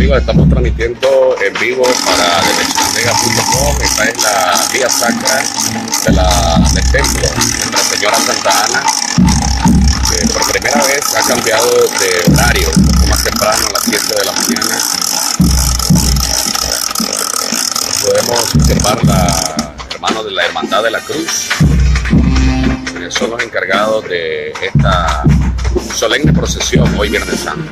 amigos, estamos transmitiendo en vivo para chinandega.com. Esta es la vía sacra del templo Nuestra Señora Santa Ana, que por primera vez ha cambiado de horario, un poco más temprano, a las 7 de la mañana. Podemos observar hermanos de la Hermandad de la Cruz, que son los encargados de esta solemne procesión hoy Viernes Santo.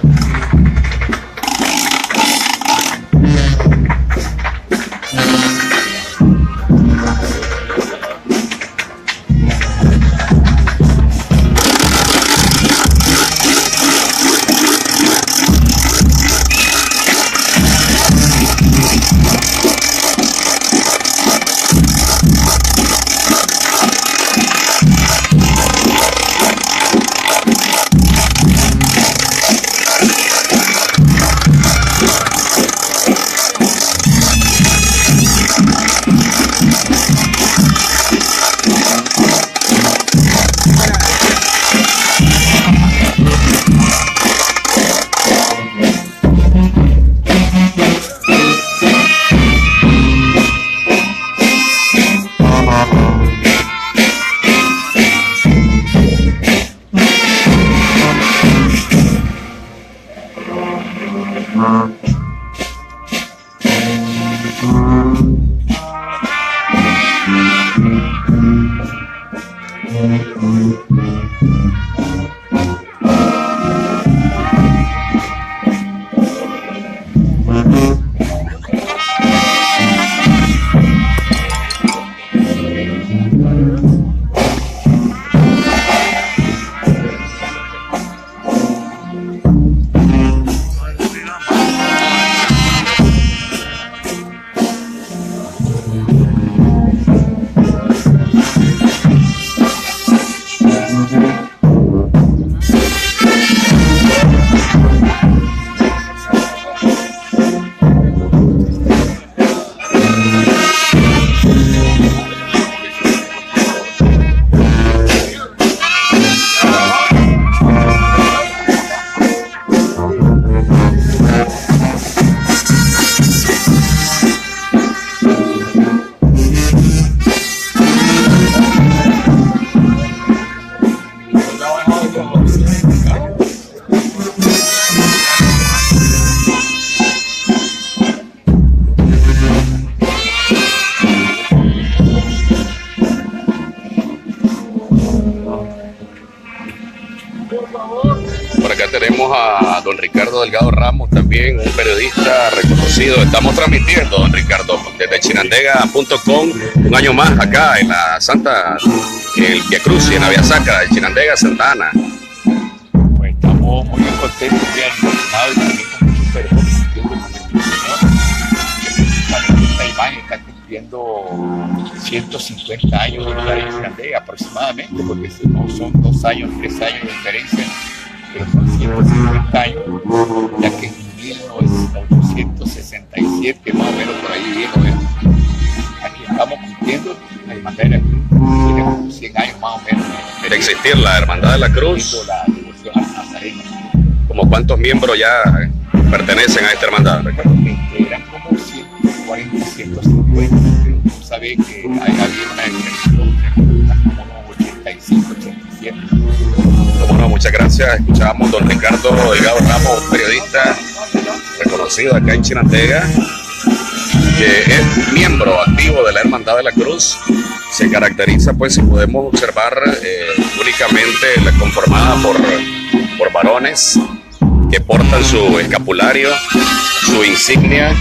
Por acá tenemos a don Ricardo Delgado Ramos, también un periodista reconocido. Estamos transmitiendo, don Ricardo, desde chinandega.com, un año más acá en la el Via Crucis, en la vía sacra de Chinandega, Santa Ana. Pues estamos muy contentos, muy emocionados y también con mucho fervor cumpliendo con nuestro Señor. Esta imagen está cumpliendo 150 años de estar en Chinandega aproximadamente, porque no son 2 años, 3 años de diferencia, pero son 150 años, ya que en 1867, más o menos por ahí viejo, aquí estamos cumpliendo la Hermandad de la Cruz, tiene como 100 años más o menos De existir la Hermandad de la Cruz. la devoción al Nazareno. ¿Como cuántos miembros ya pertenecen a esta hermandad? Eran como 140, 150, pero tú sabes que hay habido una excepción, como unos 85, 87. Bueno, muchas gracias. Escuchábamos don Ricardo Delgado Ramos, un periodista reconocido acá en Chinandega, que es miembro activo de la Hermandad de la Cruz. Se caracteriza, pues, si podemos observar, únicamente conformada por varones que portan su escapulario, su insignia,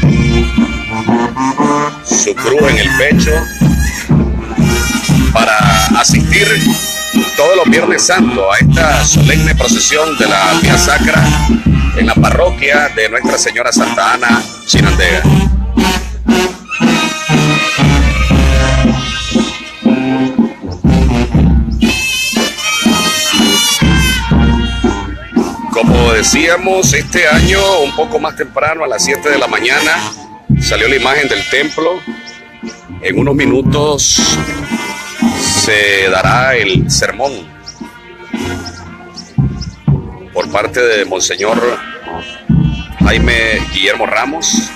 su cruz en el pecho, para asistir todos los Viernes Santos a esta solemne procesión de la vía sacra en la parroquia de Nuestra Señora Santa Ana, Chinandega. Como decíamos, este año un poco más temprano, a las 7 de la mañana, salió la imagen del templo. En unos minutos se dará el sermón por parte de Monseñor Jaime Guillermo Ramos,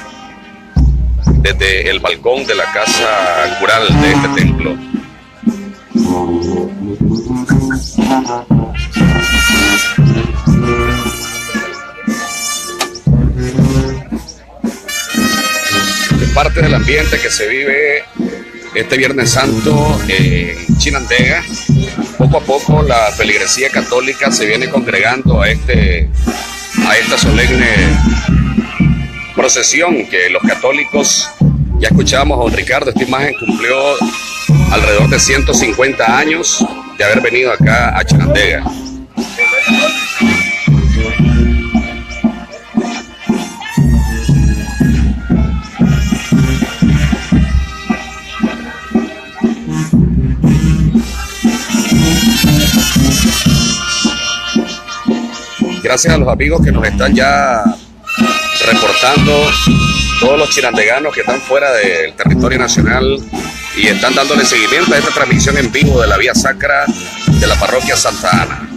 desde el balcón de la casa cural de este templo. Es parte del ambiente que se vive este Viernes Santo en Chinandega. Poco a poco la feligresía católica se viene congregando a esta solemne procesión que los católicos, ya escuchábamos a don Ricardo, esta imagen cumplió alrededor de 150 años de haber venido acá a Chinandega. Gracias a los amigos que nos están ya reportando, todos los chinandeganos que están fuera del territorio nacional y están dándole seguimiento a esta transmisión en vivo de la vía sacra de la parroquia Santa Ana.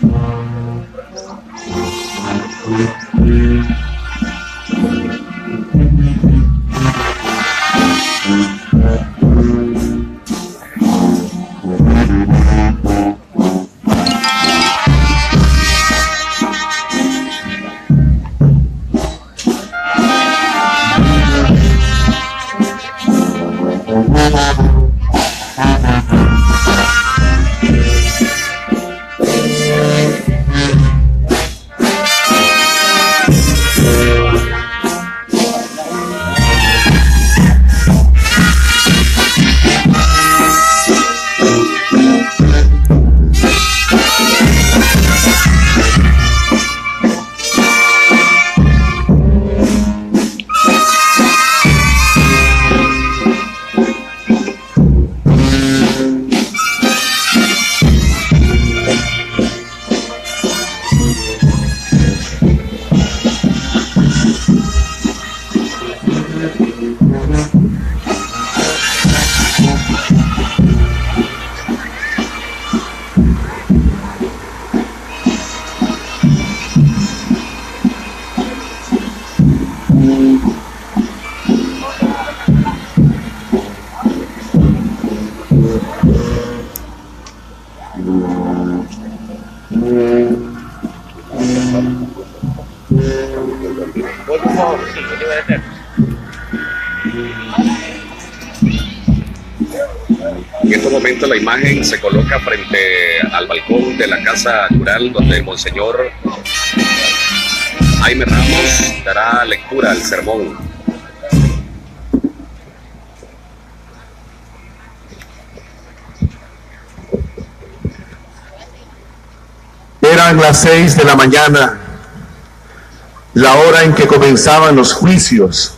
En estos momentos la imagen se coloca frente al balcón de la casa cural, donde el monseñor Jaime Ramos dará lectura al sermón. Eran las 6 de la mañana, la hora en que comenzaban los juicios.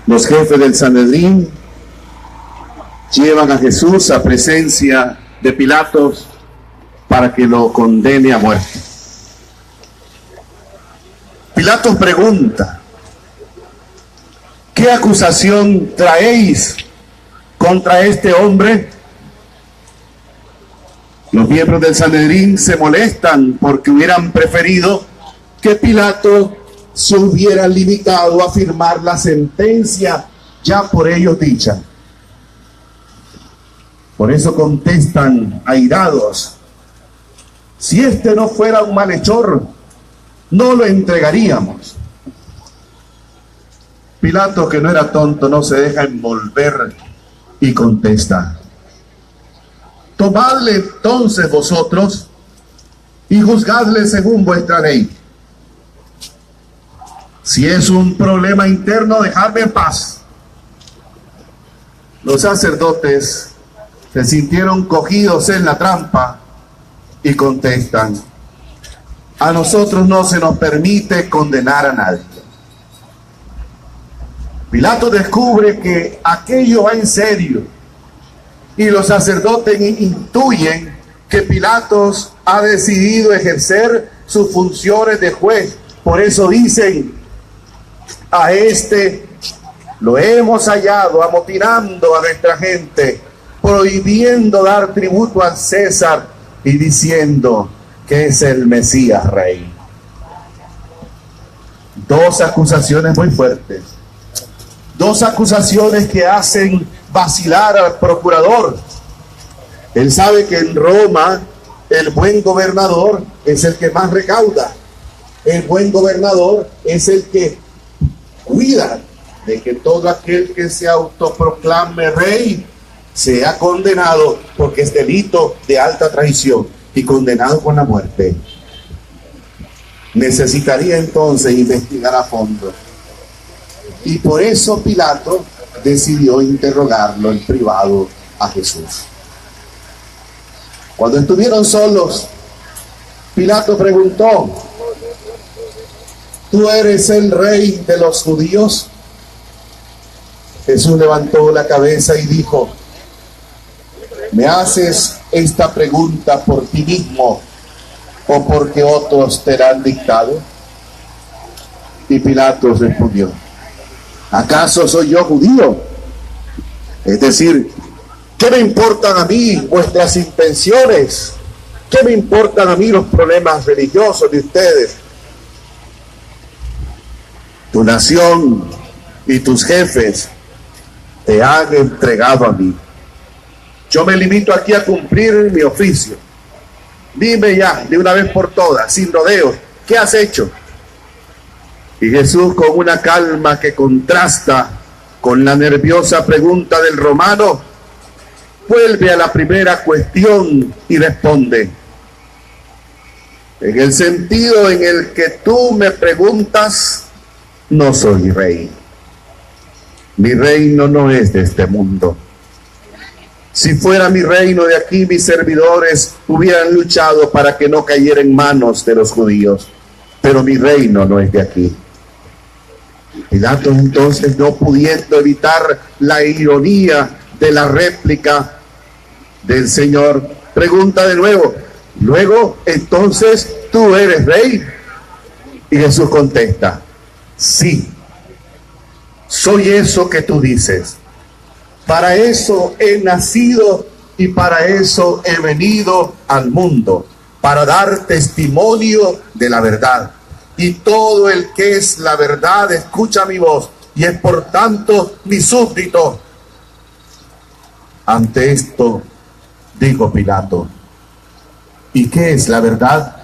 Los jefes del Sanedrín llevan a Jesús a presencia de Pilatos para que lo condene a muerte. Pilatos pregunta: ¿qué acusación traéis contra este hombre? Los miembros del Sanedrín se molestan porque hubieran preferido que Pilato se hubiera limitado a firmar la sentencia ya por ellos dicha. Por eso contestan airados: si este no fuera un malhechor, no lo entregaríamos. Pilato, que no era tonto, no se deja envolver y contesta: tomadle entonces vosotros y juzgadle según vuestra ley. Si es un problema interno, dejadme en paz. Los sacerdotes se sintieron cogidos en la trampa y contestan: a nosotros no se nos permite condenar a nadie. Pilato descubre que aquello va en serio y los sacerdotes intuyen que Pilatos ha decidido ejercer sus funciones de juez. Por eso dicen: a este lo hemos hallado amotinando a nuestra gente, prohibiendo dar tributo al César y diciendo que es el Mesías rey. Dos acusaciones muy fuertes. Dos acusaciones que hacen vacilar al procurador. Él sabe que en Roma el buen gobernador es el que más recauda. El buen gobernador es el que cuida de que todo aquel que se autoproclame rey sea condenado, porque es delito de alta traición y condenado con la muerte. Necesitaría entonces investigar a fondo. Y por eso Pilato decidió interrogarlo en privado a Jesús. Cuando estuvieron solos, Pilato preguntó: ¿tú eres el rey de los judíos? Jesús levantó la cabeza y dijo: ¿me haces esta pregunta por ti mismo o porque otros te la han dictado? Y Pilato respondió: ¿acaso soy yo judío? Es decir, ¿qué me importan a mí vuestras intenciones? ¿Qué me importan a mí los problemas religiosos de ustedes? Tu nación y tus jefes te han entregado a mí. Yo me limito aquí a cumplir mi oficio. Dime ya, de una vez por todas, sin rodeos, ¿qué has hecho? Y Jesús, con una calma que contrasta con la nerviosa pregunta del romano, vuelve a la primera cuestión y responde: en el sentido en el que tú me preguntas, no soy rey. Mi reino no es de este mundo. Si fuera mi reino de aquí, mis servidores hubieran luchado para que no cayera en manos de los judíos. Pero mi reino no es de aquí. Pilato, entonces, no pudiendo evitar la ironía de la réplica del Señor, pregunta de nuevo: luego, entonces, ¿tú eres rey? Y Jesús contesta: sí, soy eso que tú dices. Para eso he nacido y para eso he venido al mundo, para dar testimonio de la verdad. Y todo el que es la verdad escucha mi voz y es por tanto mi súbdito. Ante esto dijo Pilato: ¿y qué es la verdad?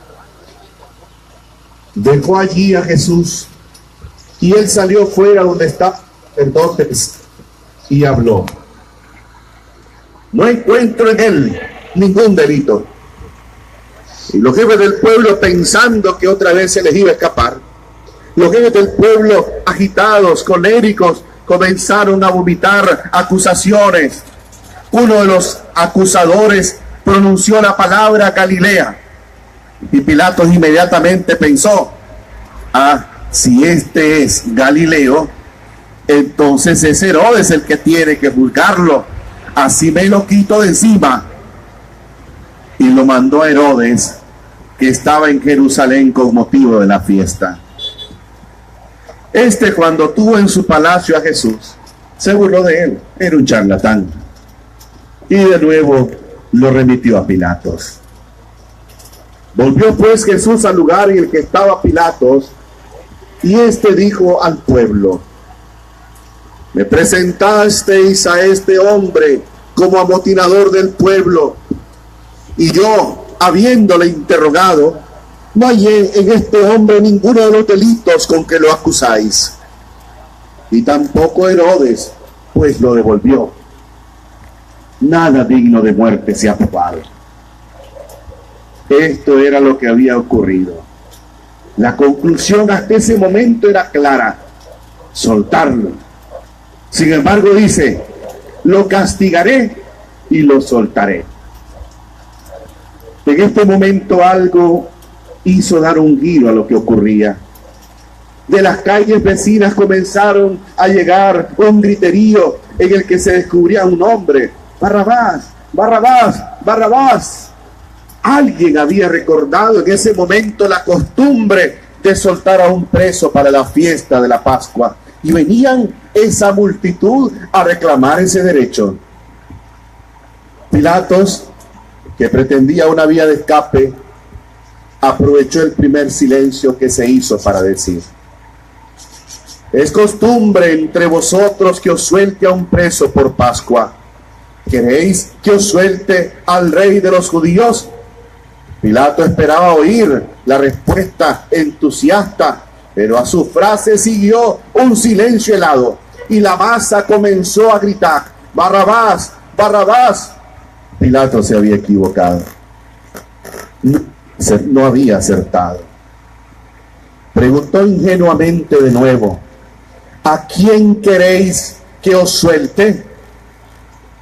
Dejó allí a Jesús y él salió fuera donde está entonces y habló: no encuentro en él ningún delito. Y los jefes del pueblo, pensando que otra vez se les iba a escapar, los jefes del pueblo, agitados, coléricos, comenzaron a vomitar acusaciones. Uno de los acusadores pronunció la palabra Galilea, y Pilato inmediatamente pensó: ah, si este es Galileo, entonces es Herodes el que tiene que juzgarlo. Así me lo quito de encima. Y lo mandó a Herodes, que estaba en Jerusalén con motivo de la fiesta. Cuando tuvo en su palacio a Jesús, se burló de él. Era un charlatán. Y de nuevo lo remitió a Pilatos. Volvió pues Jesús al lugar en el que estaba Pilatos, y dijo al pueblo: me presentasteis a este hombre como amotinador del pueblo, y yo, habiéndole interrogado, no hallé en este hombre ninguno de los delitos con que lo acusáis. Y tampoco Herodes, pues lo devolvió. Nada digno de muerte se ha probado. Esto era lo que había ocurrido. La conclusión hasta ese momento era clara: soltarlo. Sin embargo, dice: lo castigaré y lo soltaré. En este momento algo hizo dar un giro a lo que ocurría. De las calles vecinas comenzaron a llegar un griterío en el que se descubría un hombre: Barrabás, Barrabás, Barrabás. Alguien había recordado en ese momento la costumbre de soltar a un preso para la fiesta de la Pascua, y venían esa multitud a reclamar ese derecho. Pilatos, que pretendía una vía de escape, aprovechó el primer silencio que se hizo para decir: Es costumbre entre vosotros que os suelte a un preso por Pascua. ¿Queréis que os suelte al rey de los judíos? Pilato esperaba oír la respuesta entusiasta, pero a su frase siguió un silencio helado y la masa comenzó a gritar: ¡Barrabás! ¡Barrabás! Pilato se había equivocado. No había acertado. Preguntó ingenuamente de nuevo: ¿a quién queréis que os suelte?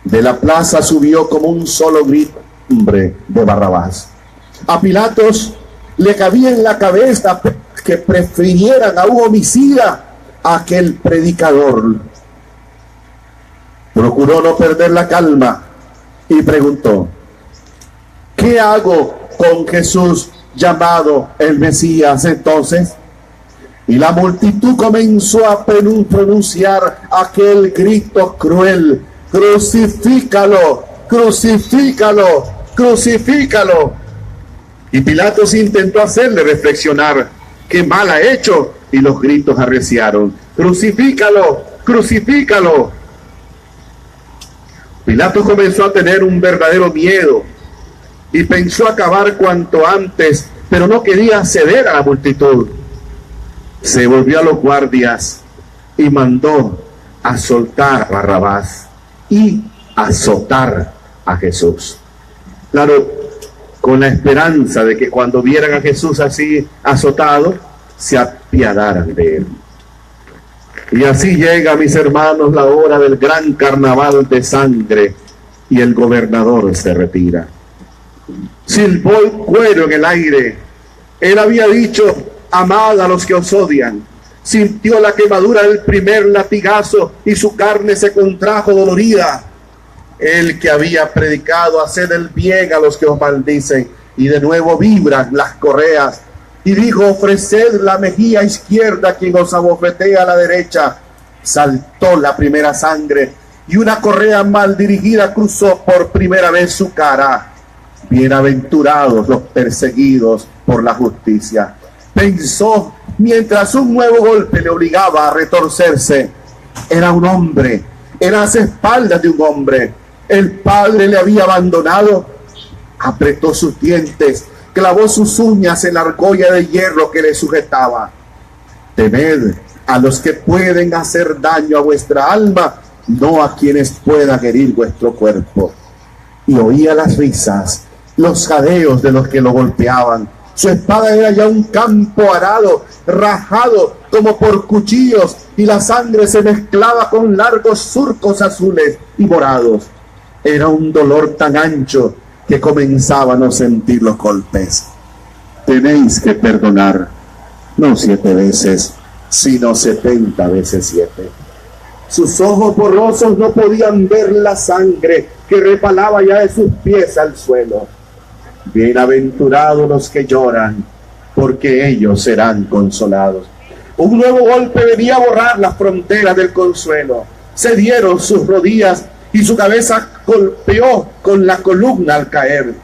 De la plaza subió como un solo grito: hombre de Barrabás. A Pilatos le cabía en la cabeza que prefirieran a un homicida a aquel predicador. Procuró no perder la calma y preguntó: ¿qué hago con Jesús llamado el Mesías entonces? Y la multitud comenzó a pronunciar aquel grito cruel: ¡crucifícalo! ¡Crucifícalo! ¡Crucifícalo! Y Pilatos intentó hacerle reflexionar: ¡qué mal ha hecho! Y los gritos arreciaron: ¡crucifícalo! ¡Crucifícalo! Pilatos comenzó a tener un verdadero miedo y pensó acabar cuanto antes, pero no quería ceder a la multitud. Se volvió a los guardias y mandó a soltar a Barrabás y azotar a Jesús. Claro, con la esperanza de que cuando vieran a Jesús así azotado, se apiadaran de él. Y así llega, mis hermanos, la hora del gran carnaval de sangre y el gobernador se retira. Silbó el cuero en el aire. Él había dicho: amad a los que os odian. Sintió la quemadura del primer latigazo y su carne se contrajo dolorida. El que había predicado: haced el bien a los que os maldicen, y de nuevo vibran las correas. Y dijo: ofreced la mejilla izquierda a quien os abofetea a la derecha. Saltó la primera sangre y una correa mal dirigida cruzó por primera vez su cara. Bienaventurados los perseguidos por la justicia, pensó mientras un nuevo golpe le obligaba a retorcerse. Era un hombre, eran las espaldas de un hombre. El padre le había abandonado. Apretó sus dientes, clavó sus uñas en la argolla de hierro que le sujetaba. Temed a los que pueden hacer daño a vuestra alma, no a quienes puedan herir vuestro cuerpo. Y oía las risas, los jadeos de los que lo golpeaban. Su espada era ya un campo arado, rajado como por cuchillos, y la sangre se mezclaba con largos surcos azules y morados. Era un dolor tan ancho que comenzaban a sentir los golpes. Tenéis que perdonar, no 7 veces, sino 70 veces 7. Sus ojos borrosos no podían ver la sangre que repalaba ya de sus pies al suelo. Bienaventurados los que lloran, porque ellos serán consolados. Un nuevo golpe venía a borrar las fronteras del consuelo. Cedieron sus rodillas y su cabeza golpeó con la columna al caer.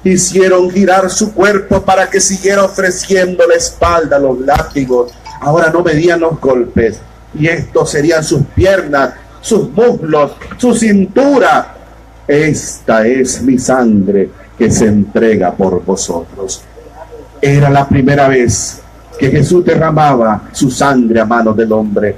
Hicieron girar su cuerpo para que siguiera ofreciendo la espalda a los látigos. Ahora no medían los golpes, y estos serían sus piernas, sus muslos, su cintura. Esta es mi sangre que se entrega por vosotros. Era la primera vez que Jesús derramaba su sangre a manos del hombre.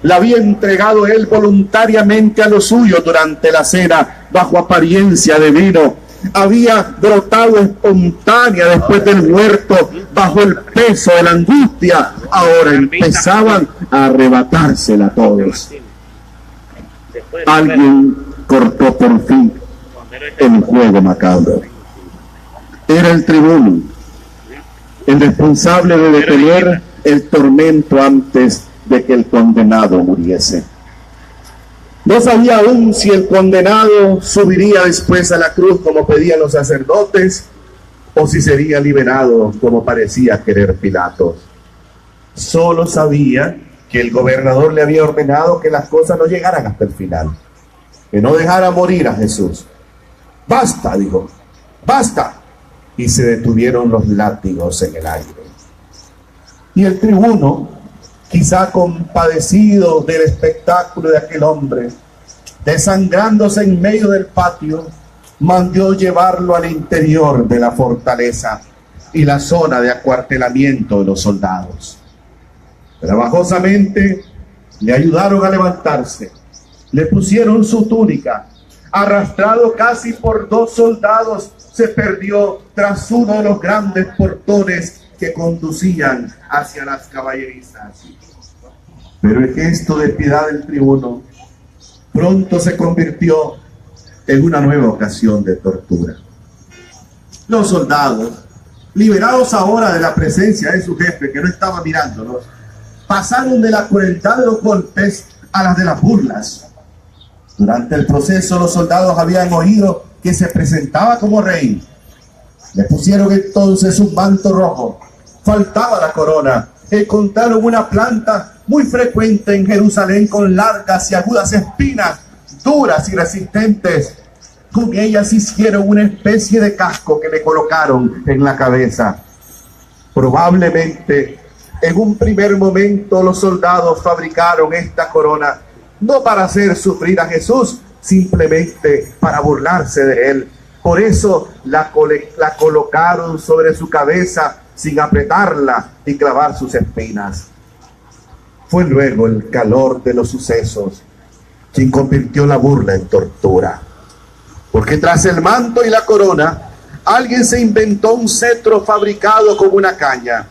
La había entregado él voluntariamente a los suyos durante la cena, bajo apariencia de vino. Había brotado espontánea después del muerto, bajo el peso de la angustia. Ahora empezaban a arrebatársela a todos. Alguien cortó por fin el juego macabro. Era el tribuno, el responsable de detener el tormento antes de que el condenado muriese. No sabía aún si el condenado subiría después a la cruz como pedían los sacerdotes, o si sería liberado como parecía querer Pilatos. Solo sabía que el gobernador le había ordenado que las cosas no llegaran hasta el final, que no dejara morir a Jesús. Basta, dijo, basta. Y se detuvieron los látigos en el aire. Y el tribuno quizá compadecido del espectáculo de aquel hombre, desangrándose en medio del patio, mandó llevarlo al interior de la fortaleza y la zona de acuartelamiento de los soldados. Trabajosamente le ayudaron a levantarse, le pusieron su túnica. Arrastrado casi por 2 soldados, se perdió tras uno de los grandes portones que conducían hacia las caballerizas. Pero el gesto de piedad del tribuno pronto se convirtió en una nueva ocasión de tortura. Los soldados, liberados ahora de la presencia de su jefe, que no estaba mirándolos, pasaron de la crueldad de los golpes a las de las burlas. Durante el proceso, los soldados habían oído que se presentaba como rey. Le pusieron entonces un manto rojo. Faltaba la corona. Encontraron una planta muy frecuente en Jerusalén con largas y agudas espinas, duras y resistentes. Con ellas hicieron una especie de casco que le colocaron en la cabeza. Probablemente, en un primer momento, los soldados fabricaron esta corona no para hacer sufrir a Jesús, simplemente para burlarse de él. Por eso la colocaron sobre su cabeza sin apretarla y clavar sus espinas. Fue luego el calor de los sucesos quien convirtió la burla en tortura. Porque tras el manto y la corona, alguien se inventó un cetro fabricado con una caña.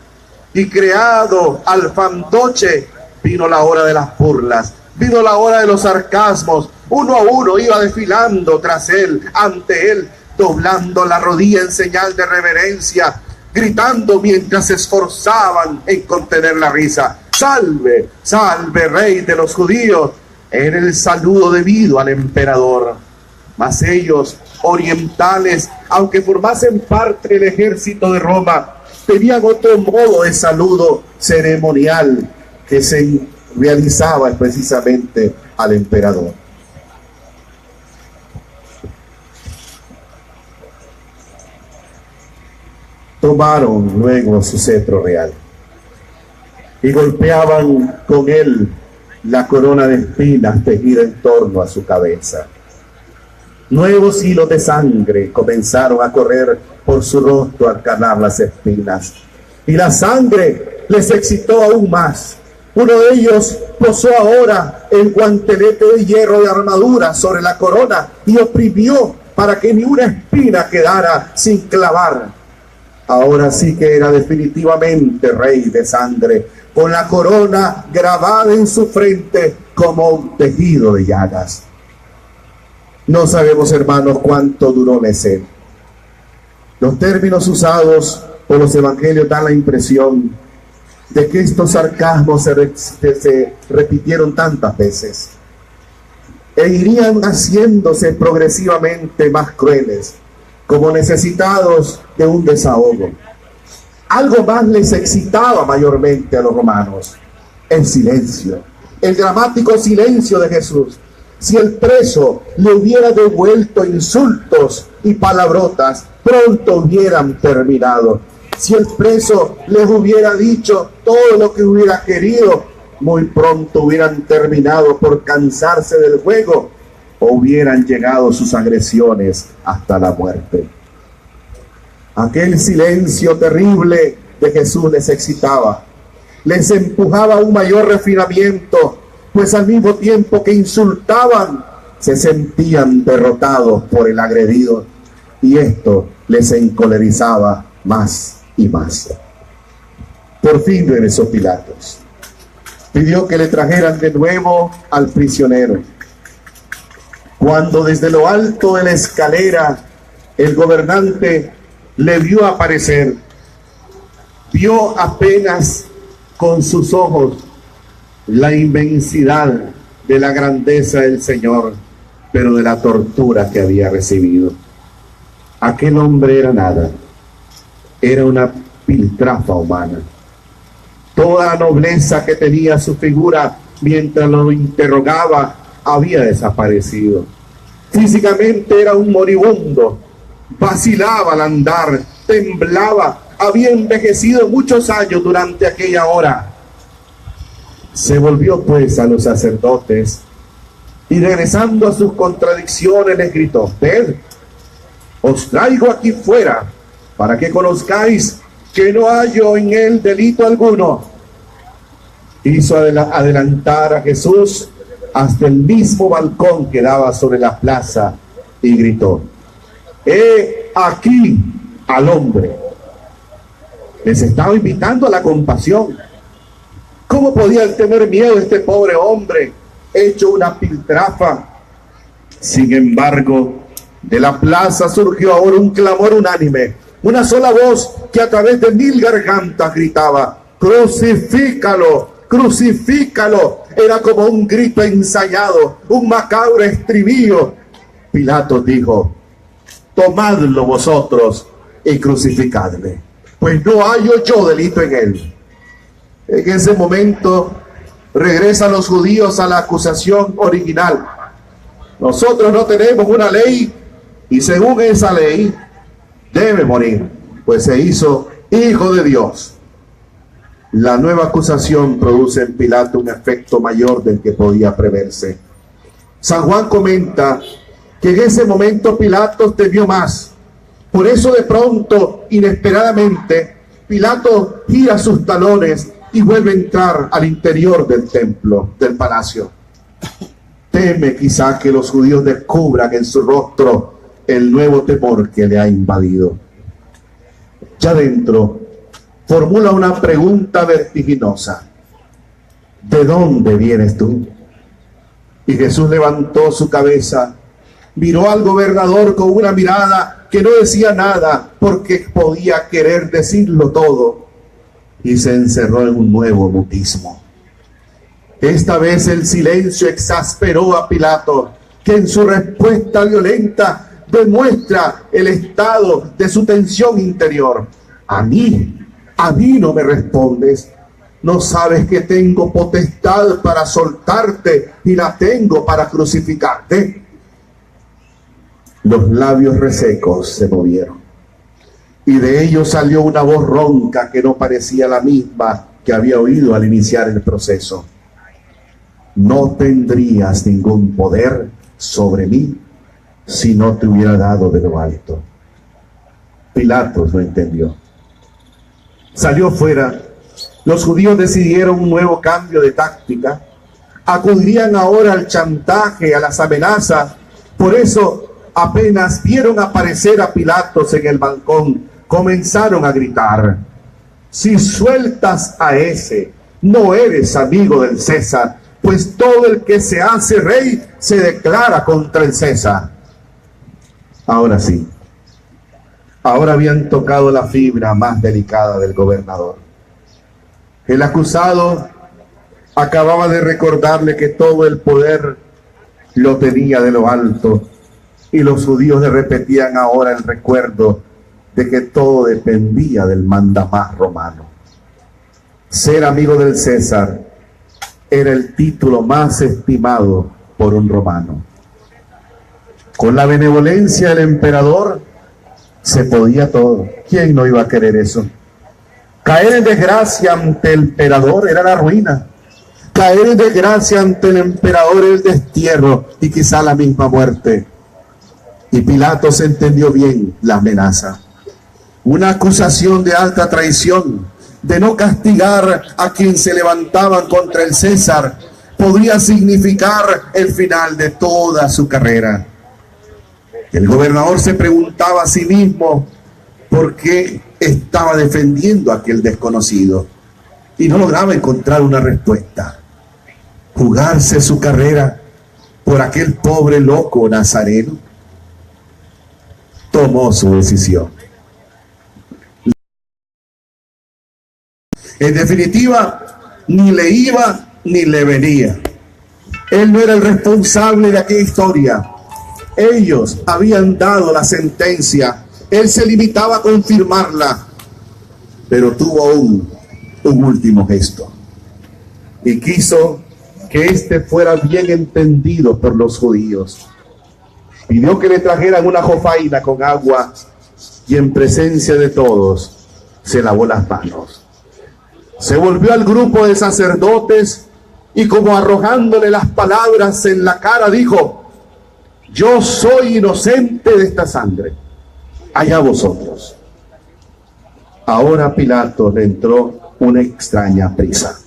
Y creado al fantoche, vino la hora de las burlas. Vino la hora de los sarcasmos. Uno a uno iba desfilando tras él, ante él, doblando la rodilla en señal de reverencia, gritando mientras se esforzaban en contener la risa. ¡Salve, salve, rey de los judíos! Era el saludo debido al emperador. Mas ellos, orientales, aunque formasen parte del ejército de Roma, tenían otro modo de saludo ceremonial que se realizaba precisamente al emperador. Tomaron luego su cetro real y golpeaban con él la corona de espinas tejida en torno a su cabeza. Nuevos hilos de sangre comenzaron a correr por su rostro al calar las espinas, y la sangre les excitó aún más. Uno de ellos posó ahora el guantelete de hierro de armadura sobre la corona y oprimió para que ni una espina quedara sin clavar. Ahora sí que era definitivamente rey de sangre, con la corona grabada en su frente como un tejido de llagas. No sabemos, hermanos, cuánto duró la escena. Los términos usados por los evangelios dan la impresión de que estos sarcasmos se repitieron tantas veces e irían haciéndose progresivamente más crueles, como necesitados de un desahogo. Algo más les excitaba mayormente a los romanos: el silencio, el dramático silencio de Jesús. Si el preso le hubiera devuelto insultos y palabrotas, pronto hubieran terminado. Si el preso les hubiera dicho todo lo que hubiera querido, muy pronto hubieran terminado por cansarse del juego o hubieran llegado sus agresiones hasta la muerte. Aquel silencio terrible de Jesús les excitaba, les empujaba a un mayor refinamiento, pues al mismo tiempo que insultaban, se sentían derrotados por el agredido, y esto les encolerizaba más y más. Por fin regresó Pilatos. Pidió que le trajeran de nuevo al prisionero. Cuando desde lo alto de la escalera el gobernante le vio aparecer, vio apenas con sus ojos la inmensidad de la grandeza del Señor, pero de la tortura que había recibido. Aquel hombre era nada, era una piltrafa humana. Toda la nobleza que tenía su figura mientras lo interrogaba había desaparecido. Físicamente era un moribundo, vacilaba al andar, temblaba, había envejecido muchos años durante aquella hora. Se volvió pues a los sacerdotes y regresando a sus contradicciones les gritó: ved, os traigo aquí fuera para que conozcáis que no hallo en él delito alguno. Hizo adelantar a Jesús hasta el mismo balcón que daba sobre la plaza y gritó: he aquí al hombre. Les estaba invitando a la compasión. ¿Cómo podían tener miedo de este pobre hombre hecho una piltrafa? Sin embargo, de la plaza surgió ahora un clamor unánime, una sola voz que a través de 1000 gargantas gritaba: crucifícalo, crucifícalo. Era como un grito ensayado, un macabro estribillo. Pilato dijo: tomadlo vosotros y crucificadle, pues no hallo yo delito en él. En ese momento regresan los judíos a la acusación original. Nosotros no tenemos una ley y según esa ley debe morir, pues se hizo hijo de Dios. La nueva acusación produce en Pilato un efecto mayor del que podía preverse. San Juan comenta que en ese momento Pilato temió más. Por eso de pronto, inesperadamente, Pilato gira sus talones y vuelve a entrar al interior del templo, del palacio. Teme quizá que los judíos descubran en su rostro el nuevo temor que le ha invadido. Ya dentro, formula una pregunta vertiginosa: ¿de dónde vienes tú? Y Jesús levantó su cabeza, miró al gobernador con una mirada que no decía nada porque podía querer decirlo todo, y se encerró en un nuevo mutismo. Esta vez el silencio exasperó a Pilato, que en su respuesta violenta demuestra el estado de su tensión interior. A mí no me respondes. ¿No sabes que tengo potestad para soltarte y la tengo para crucificarte? Los labios resecos se movieron y de ellos salió una voz ronca que no parecía la misma que había oído al iniciar el proceso: no tendrías ningún poder sobre mí si no te hubiera dado de lo alto. Pilatos lo entendió. Salió fuera. Los judíos decidieron un nuevo cambio de táctica. Acudirían ahora al chantaje, a las amenazas. Por eso, apenas vieron aparecer a Pilatos en el balcón, comenzaron a gritar: si sueltas a ese, no eres amigo del César, pues todo el que se hace rey se declara contra el César. Ahora sí, ahora habían tocado la fibra más delicada del gobernador. El acusado acababa de recordarle que todo el poder lo tenía de lo alto, y los judíos le repetían ahora el recuerdo de que todo dependía del mandamás romano. Ser amigo del César era el título más estimado por un romano. Con la benevolencia del emperador se podía todo. ¿Quién no iba a querer eso? Caer en desgracia ante el emperador era la ruina. Caer en desgracia ante el emperador era el destierro y quizá la misma muerte. Y Pilatos entendió bien la amenaza. Una acusación de alta traición, de no castigar a quien se levantaban contra el César, podría significar el final de toda su carrera. El gobernador se preguntaba a sí mismo por qué estaba defendiendo a aquel desconocido y no lograba encontrar una respuesta. ¿Jugarse su carrera por aquel pobre loco nazareno? Tomó su decisión. En definitiva, ni le iba ni le venía. Él no era el responsable de aquella historia. Ellos habían dado la sentencia. Él se limitaba a confirmarla. Pero tuvo un último gesto. Y quiso que este fuera bien entendido por los judíos. Pidió que le trajeran una jofaina con agua y en presencia de todos se lavó las manos. Se volvió al grupo de sacerdotes y como arrojándole las palabras en la cara dijo: yo soy inocente de esta sangre, allá vosotros. Ahora Pilato le entró una extraña prisa.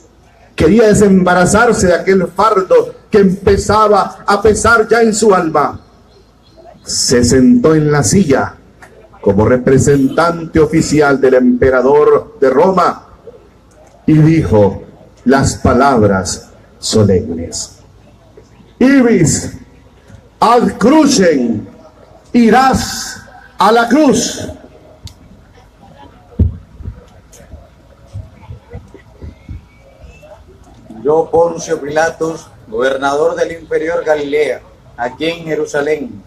Quería desembarazarse de aquel fardo que empezaba a pesar ya en su alma. Se sentó en la silla como representante oficial del emperador de Roma y dijo las palabras solemnes: Ibis ad crucem, irás a la cruz. Yo, Poncio Pilatos, gobernador del Inferior Galilea, aquí en Jerusalén,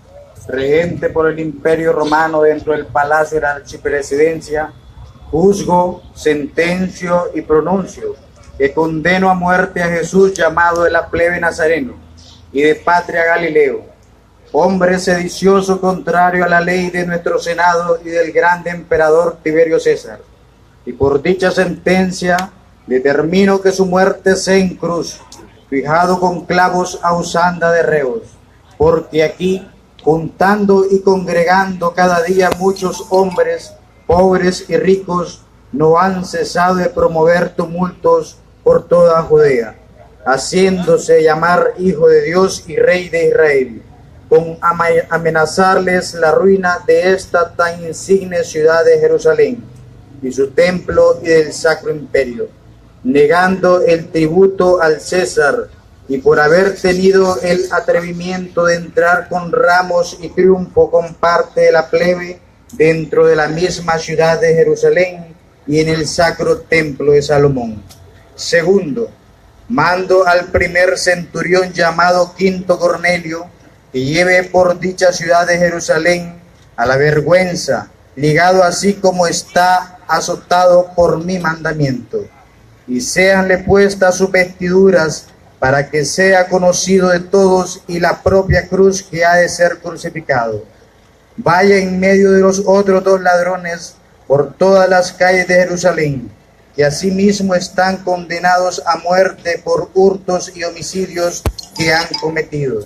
regente por el Imperio Romano dentro del Palacio de la Archipresidencia, juzgo, sentencio y pronuncio que condeno a muerte a Jesús, llamado de la plebe Nazareno y de patria Galileo, hombre sedicioso contrario a la ley de nuestro Senado y del grande emperador Tiberio César. Y por dicha sentencia determino que su muerte sea en cruz, fijado con clavos a usanda de reos, porque aquí, juntando y congregando cada día muchos hombres, pobres y ricos, no han cesado de promover tumultos por toda Judea, haciéndose llamar Hijo de Dios y Rey de Israel, con amenazarles la ruina de esta tan insigne ciudad de Jerusalén, y su templo y del Sacro Imperio, negando el tributo al César, y por haber tenido el atrevimiento de entrar con ramos y triunfo con parte de la plebe dentro de la misma ciudad de Jerusalén y en el sacro templo de Salomón. Segundo, mando al primer centurión llamado Quinto Cornelio que lleve por dicha ciudad de Jerusalén a la vergüenza, ligado así como está azotado por mi mandamiento, y séanle puestas sus vestiduras para que sea conocido de todos, y la propia cruz que ha de ser crucificado. Vaya en medio de los otros dos ladrones por todas las calles de Jerusalén, que asimismo están condenados a muerte por hurtos y homicidios que han cometido,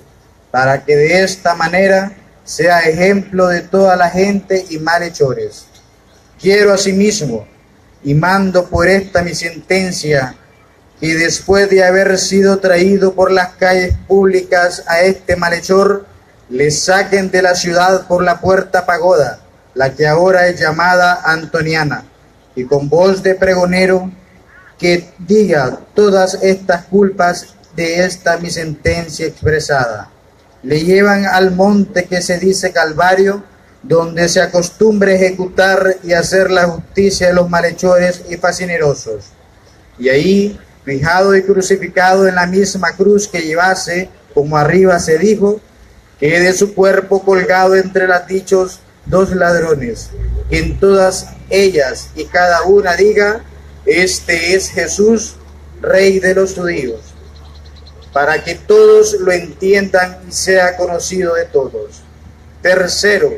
para que de esta manera sea ejemplo de toda la gente y malhechores. Quiero asimismo, y mando por esta mi sentencia, que después de haber sido traído por las calles públicas a este malhechor, le saquen de la ciudad por la puerta Pagoda, la que ahora es llamada Antoniana, y con voz de pregonero que diga todas estas culpas de esta mi sentencia expresada. Le llevan al monte que se dice Calvario, donde se acostumbra ejecutar y hacer la justicia de los malhechores y fascinerosos. Y ahí, fijado y crucificado en la misma cruz que llevase, como arriba se dijo, quede su cuerpo colgado entre las dichos dos ladrones, que en todas ellas y cada una diga: este es Jesús, Rey de los judíos, para que todos lo entiendan y sea conocido de todos. Tercero,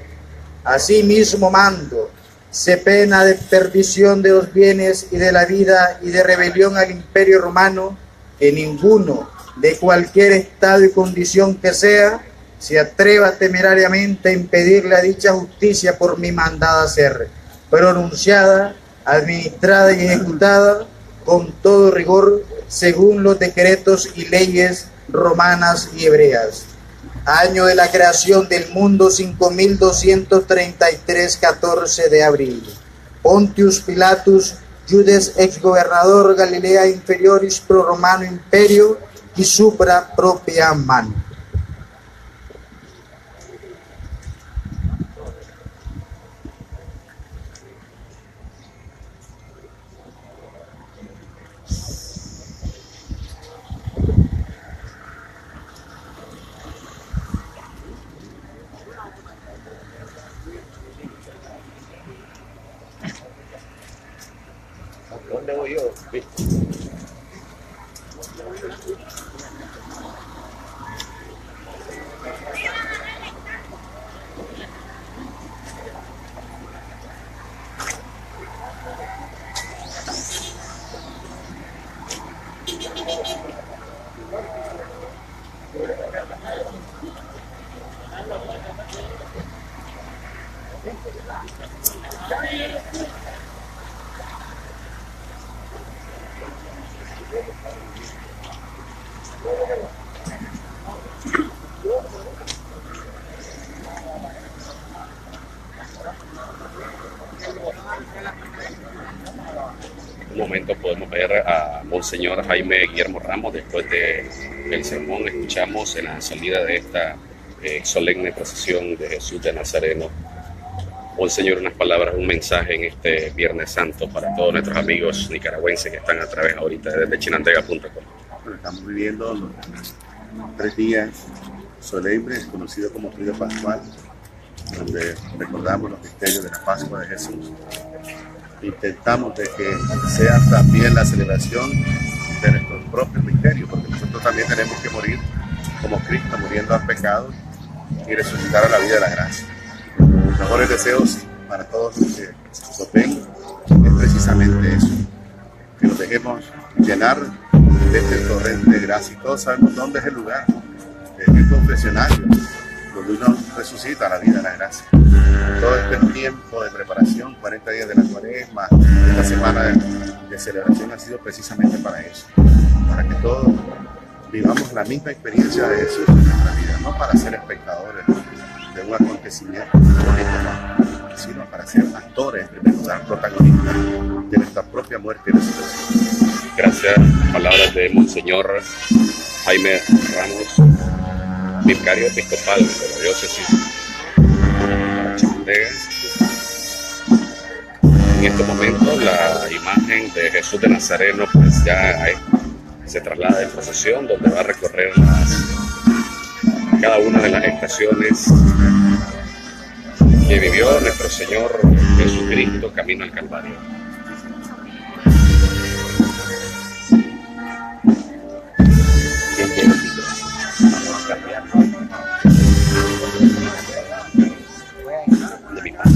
asimismo mando, se pena de perdición de los bienes y de la vida y de rebelión al Imperio Romano, que ninguno, de cualquier estado y condición que sea, se atreva temerariamente a impedirle a dicha justicia por mí mandada ser, pronunciada, administrada y ejecutada con todo rigor, según los decretos y leyes romanas y hebreas. Año de la creación del mundo, 5233, 14 de abril. Pontius Pilatus, Judes ex gobernador Galilea Inferioris pro Romano Imperio y supra propia mano. ¿Dónde voy yo? Un momento podemos ver a Monseñor Jaime Guillermo Ramos. Después del sermón escuchamos en la salida de esta solemne procesión de Jesús de Nazareno. Monseñor, unas palabras, un mensaje en este Viernes Santo para todos nuestros amigos nicaragüenses que están a través ahorita desde chinandega.com. Bueno, estamos viviendo los 3 días solemnes, conocidos como Trío Pascual, donde recordamos los misterios de la Pascua de Jesús. Intentamos de que sea también la celebración de nuestros propios misterios, porque nosotros también tenemos que morir como Cristo, muriendo al pecado y resucitar a la vida de la gracia. Los mejores deseos para todos los que nos ven es precisamente eso, que nos dejemos llenar de este torrente de gracia, y todos sabemos dónde es el lugar, en el confesionario, donde uno resucita a la vida de la gracia. Todo este tiempo de preparación, 40 días de la Cuaresma, esta semana de celebración ha sido precisamente para eso, para que todos vivamos la misma experiencia de Jesús en nuestra vida, no para ser espectadores de un acontecimiento bonito, no, sino para ser actores, en primer lugar, protagonistas de nuestra propia muerte y resurrección. Gracias. Palabras de Monseñor Jaime Ramos, vicario episcopal de la diócesis de Chinandega. En estos momentos la imagen de Jesús de Nazareno pues ya se traslada en procesión, donde va a recorrer cada una de las estaciones que vivió nuestro Señor Jesucristo camino al Calvario. Vamos a cambiar de mi padre.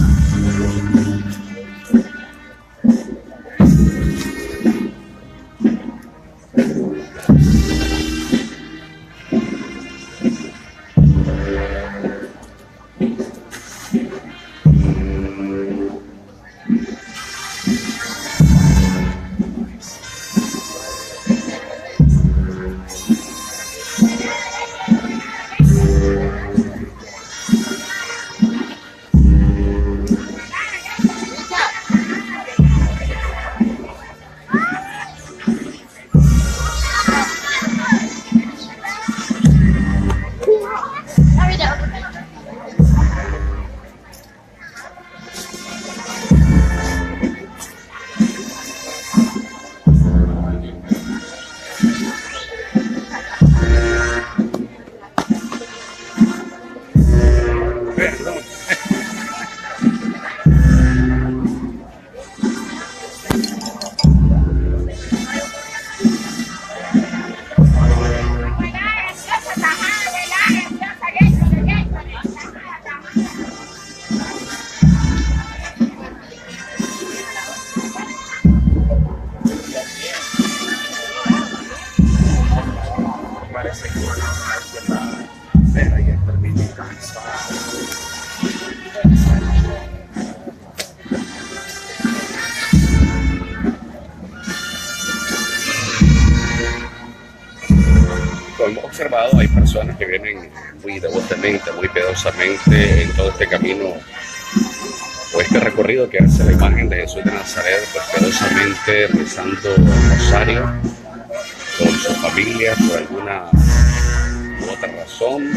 Como hemos observado, hay personas que vienen muy devotamente, muy piadosamente en todo este camino o este recorrido que hace la imagen de Jesús de Nazaret, pues piadosamente rezando el rosario con su familia por alguna u otra razón.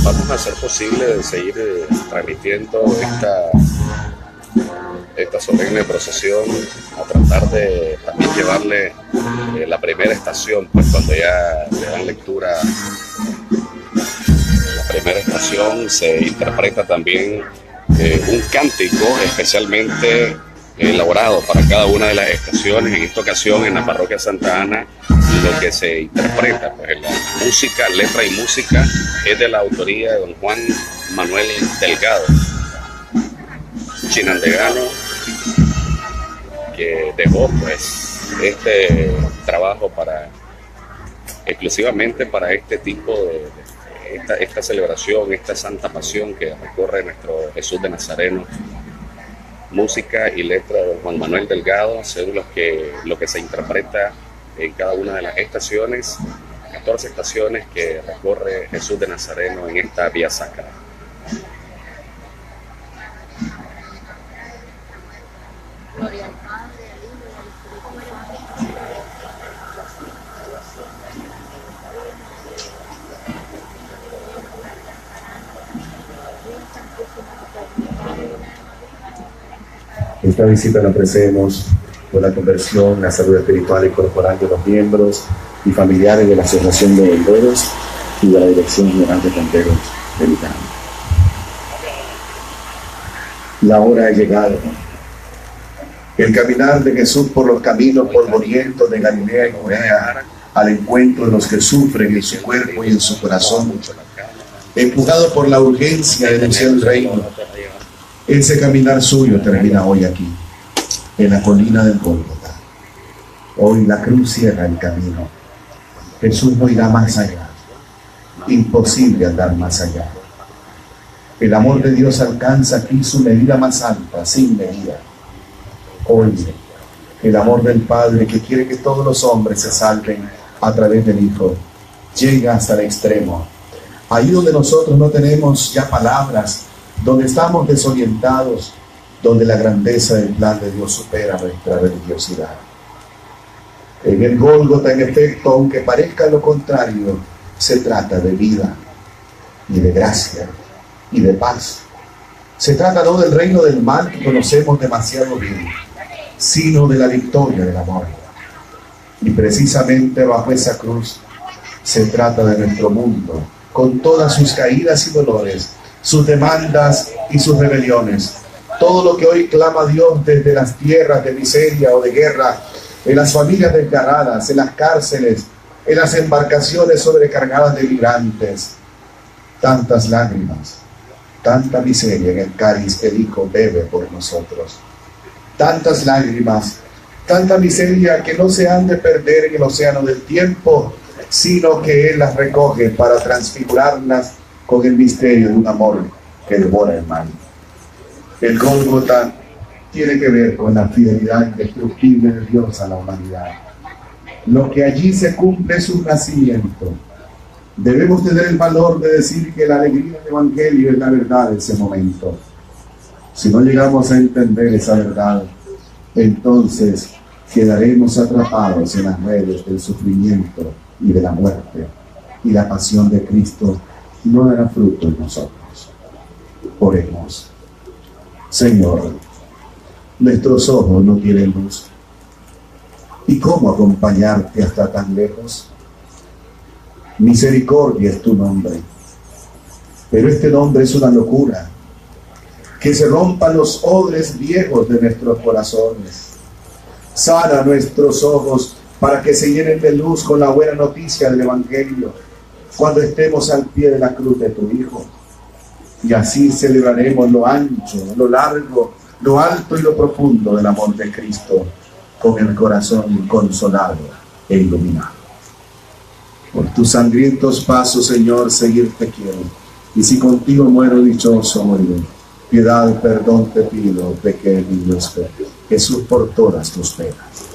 Vamos a hacer posible seguir transmitiendo esta solemne procesión, a tratar de también llevarle la primera estación, pues cuando ya le dan lectura la primera estación, se interpreta también un cántico especialmente elaborado para cada una de las estaciones. En esta ocasión, en la parroquia Santa Ana, lo que se interpreta, pues la música, letra y música, es de la autoría de don Juan Manuel Delgado, chinandegano, que dejó pues este trabajo exclusivamente para este tipo de esta celebración, esta Santa Pasión que recorre nuestro Jesús de Nazareno. Música y letra de don Juan Manuel Delgado, según lo que se interpreta en cada una de las estaciones, 14 estaciones que recorre Jesús de Nazareno en esta vía sacra. Esta visita la ofrecemos por la conversión, la salud espiritual y corporal de los miembros y familiares de la Asociación de Bomberos y de la Dirección General de Bomberos del ICAM. La hora ha llegado. El caminar de Jesús por los caminos polvorientos de Galilea y Judea al encuentro de los que sufren en su cuerpo y en su corazón, empujado por la urgencia de anunciar el reino. Ese caminar suyo termina hoy aquí, en la colina del Gólgota. Hoy la cruz cierra el camino. Jesús no irá más allá. Imposible andar más allá. El amor de Dios alcanza aquí su medida más alta, sin medida. Hoy, el amor del Padre, que quiere que todos los hombres se salven a través del Hijo, llega hasta el extremo. Ahí donde nosotros no tenemos ya palabras, donde estamos desorientados, donde la grandeza del plan de Dios supera nuestra religiosidad. En el Gólgota, en efecto, aunque parezca lo contrario, se trata de vida y de gracia y de paz. Se trata no del reino del mal que conocemos demasiado bien, sino de la victoria del amor. Y precisamente bajo esa cruz se trata de nuestro mundo, con todas sus caídas y dolores, sus demandas y sus rebeliones. Todo lo que hoy clama Dios desde las tierras de miseria o de guerra, en las familias desgarradas, en las cárceles, en las embarcaciones sobrecargadas de migrantes. Tantas lágrimas, tanta miseria en el cáliz que el Hijo bebe por nosotros. Tantas lágrimas, tanta miseria que no se han de perder en el océano del tiempo, sino que Él las recoge para transfigurarlas con el misterio de un amor que devora el mal. El Gólgota tiene que ver con la fidelidad indestructible de Dios a la humanidad. Lo que allí se cumple es un nacimiento. Debemos tener el valor de decir que la alegría del Evangelio es la verdad de ese momento. Si no llegamos a entender esa verdad, entonces quedaremos atrapados en las redes del sufrimiento y de la muerte, y la pasión de Cristo no dará fruto en nosotros. Oremos. Señor, nuestros ojos no tienen luz. ¿Y cómo acompañarte hasta tan lejos? Misericordia es tu nombre, pero este nombre es una locura. Que se rompan los odres viejos de nuestros corazones. Sana nuestros ojos para que se llenen de luz con la buena noticia del Evangelio cuando estemos al pie de la cruz de tu Hijo. Y así celebraremos lo ancho, lo largo, lo alto y lo profundo del amor de Cristo, con el corazón consolado e iluminado. Por tus sangrientos pasos, Señor, seguirte quiero, y si contigo muero, dichoso moriré. Piedad y perdón te pido, pequeño y espero. Jesús, por todas tus penas.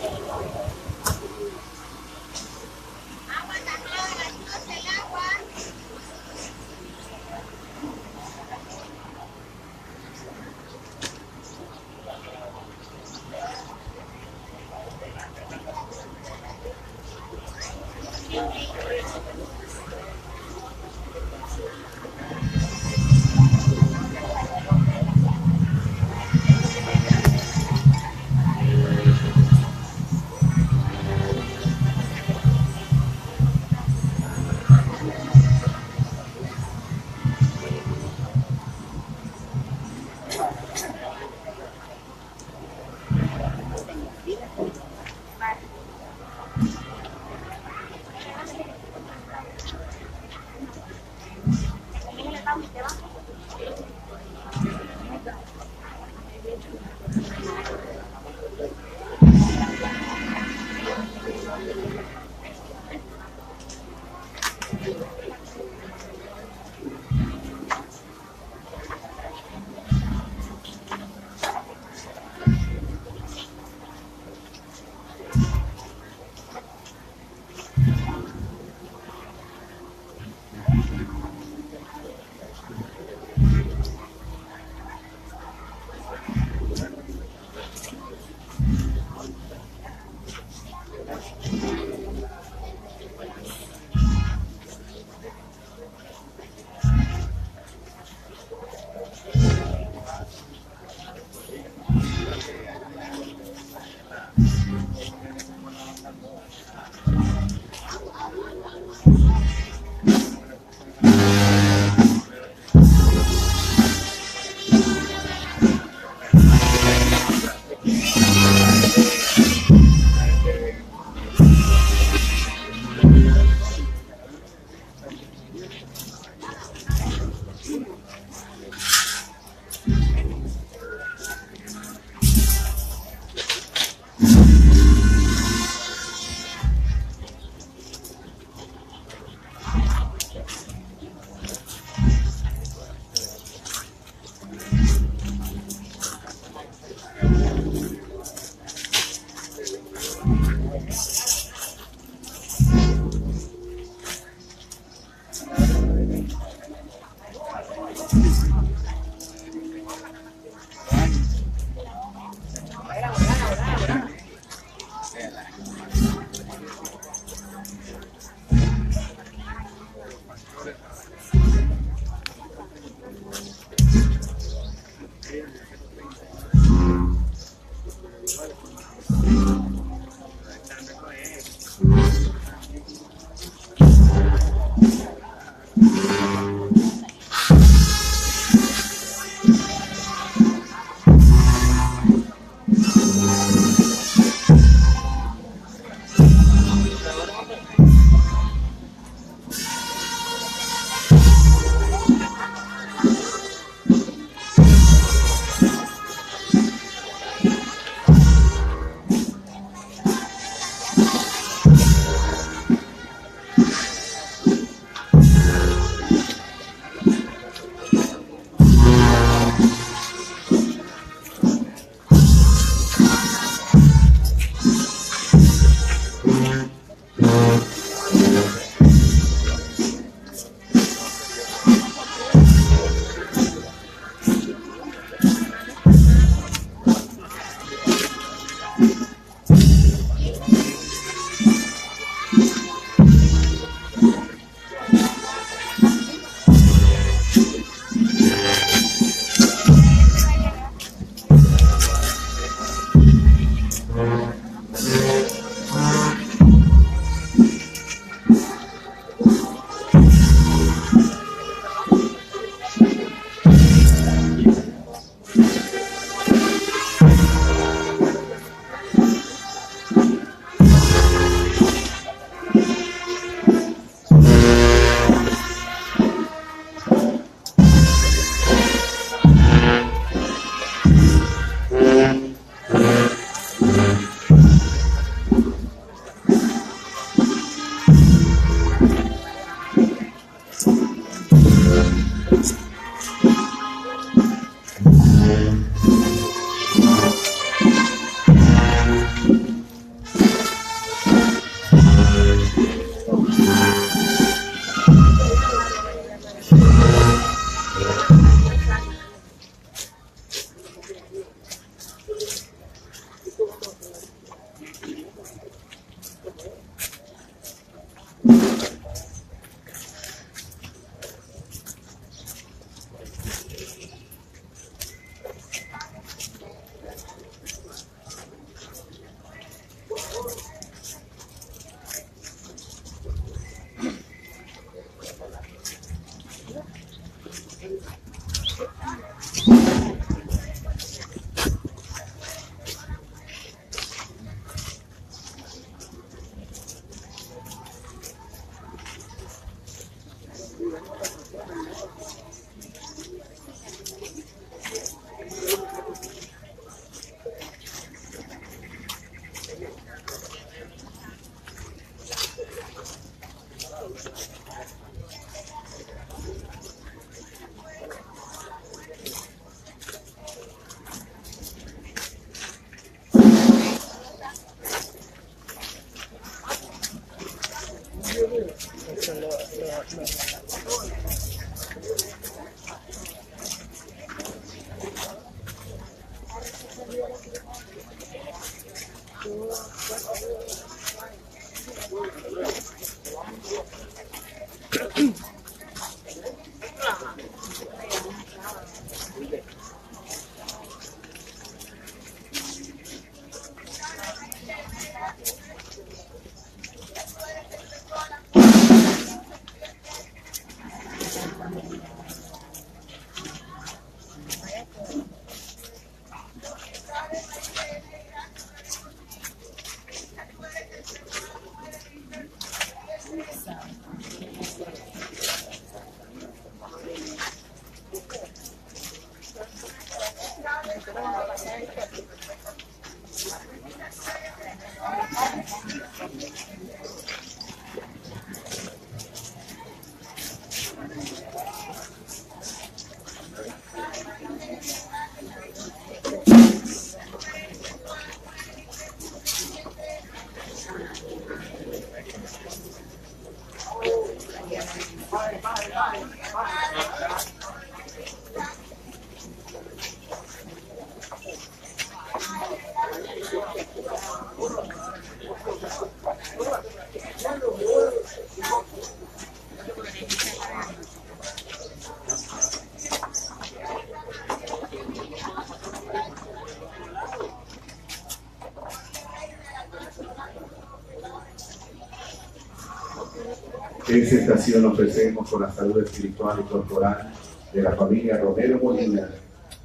En esta estación ofrecemos por la salud espiritual y corporal de la familia Romero Molina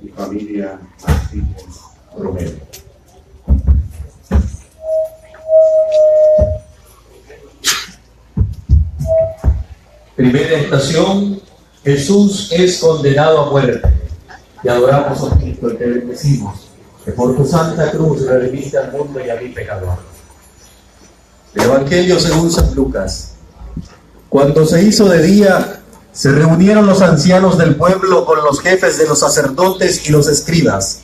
y familia Martínez Romero. Primera estación, Jesús es condenado a muerte. Y adoramos, oh Cristo, y te bendecimos, que por tu santa cruz redimiste al mundo y a mi pecador. El Evangelio según San Lucas. Cuando se hizo de día, se reunieron los ancianos del pueblo con los jefes de los sacerdotes y los escribas,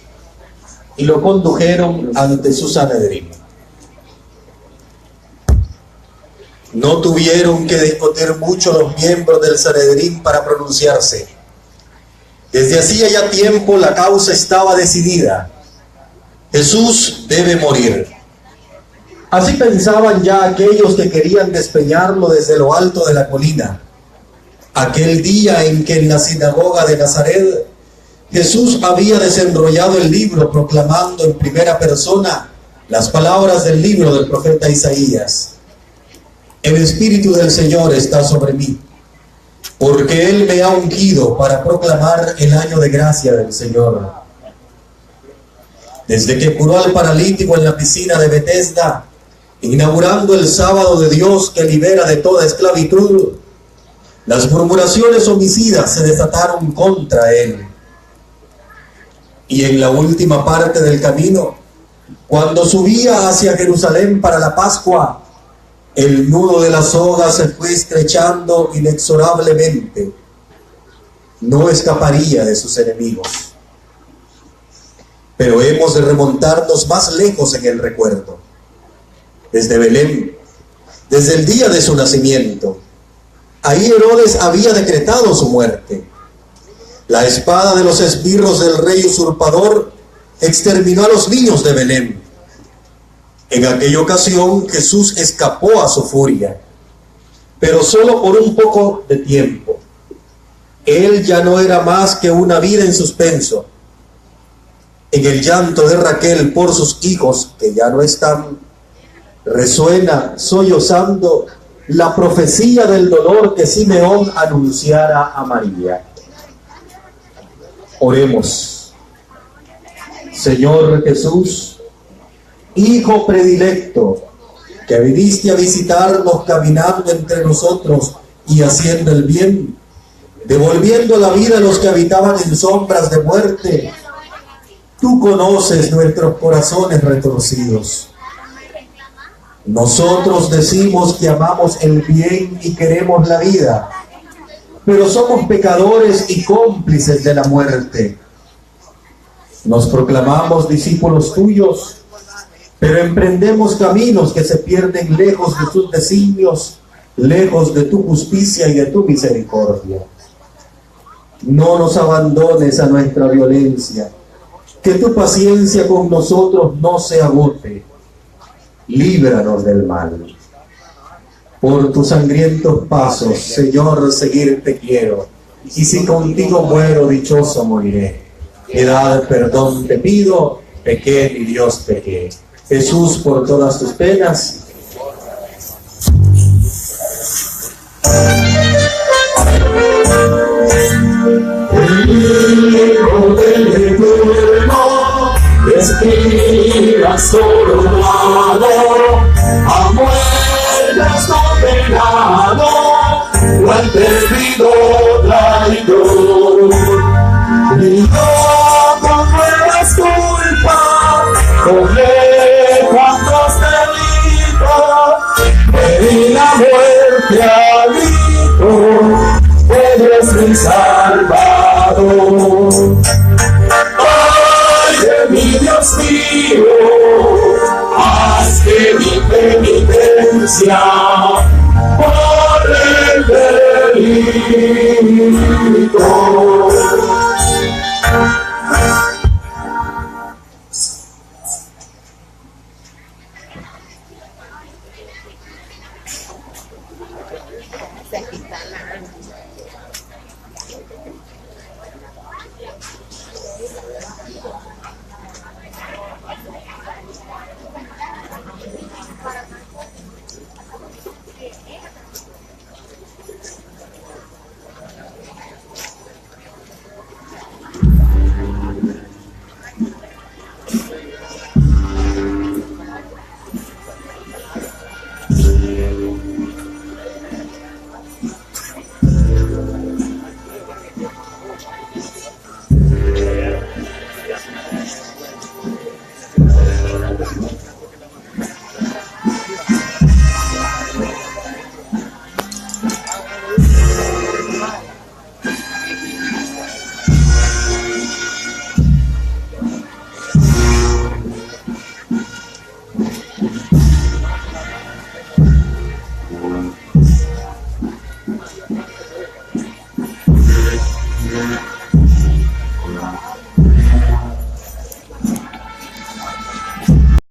y lo condujeron ante su Sanedrín. No tuvieron que discutir mucho los miembros del Sanedrín para pronunciarse. Desde hacía ya tiempo la causa estaba decidida. Jesús debe morir. Así pensaban ya aquellos que querían despeñarlo desde lo alto de la colina. Aquel día en que en la sinagoga de Nazaret Jesús había desenrollado el libro proclamando en primera persona las palabras del libro del profeta Isaías. El Espíritu del Señor está sobre mí, porque Él me ha ungido para proclamar el año de gracia del Señor. Desde que curó al paralítico en la piscina de Betesda, inaugurando el sábado de Dios que libera de toda esclavitud, las murmuraciones homicidas se desataron contra Él. Y en la última parte del camino, cuando subía hacia Jerusalén para la Pascua, el nudo de la soga se fue estrechando inexorablemente. No escaparía de sus enemigos. Pero hemos de remontarnos más lejos en el recuerdo. Desde Belén, desde el día de su nacimiento, ahí Herodes había decretado su muerte. La espada de los esbirros del rey usurpador exterminó a los niños de Belén. En aquella ocasión Jesús escapó a su furia, pero solo por un poco de tiempo. Él ya no era más que una vida en suspenso. En el llanto de Raquel por sus hijos que ya no están, resuena sollozando la profecía del dolor que Simeón anunciara a María. Oremos. Señor Jesús, Hijo predilecto, que viniste a visitarnos caminando entre nosotros y haciendo el bien, devolviendo la vida a los que habitaban en sombras de muerte. Tú conoces nuestros corazones retorcidos. Nosotros decimos que amamos el bien y queremos la vida, pero somos pecadores y cómplices de la muerte. Nos proclamamos discípulos tuyos, pero emprendemos caminos que se pierden lejos de tus designios, lejos de tu justicia y de tu misericordia. No nos abandones a nuestra violencia, que tu paciencia con nosotros no se agote. Líbranos del mal. Por tus sangrientos pasos, Señor, seguirte quiero, y si contigo muero, dichoso moriré. Piedad, perdón te pido, pequé y Dios pequé. Jesús, por todas tus penas. El Hijo del Eterno, espigas coronado, a muerte condenado, o al perdido traidor. Y no con nuevas cosas Salvador. Oye, mi Dios mío, haz que mi penitencia por el delito.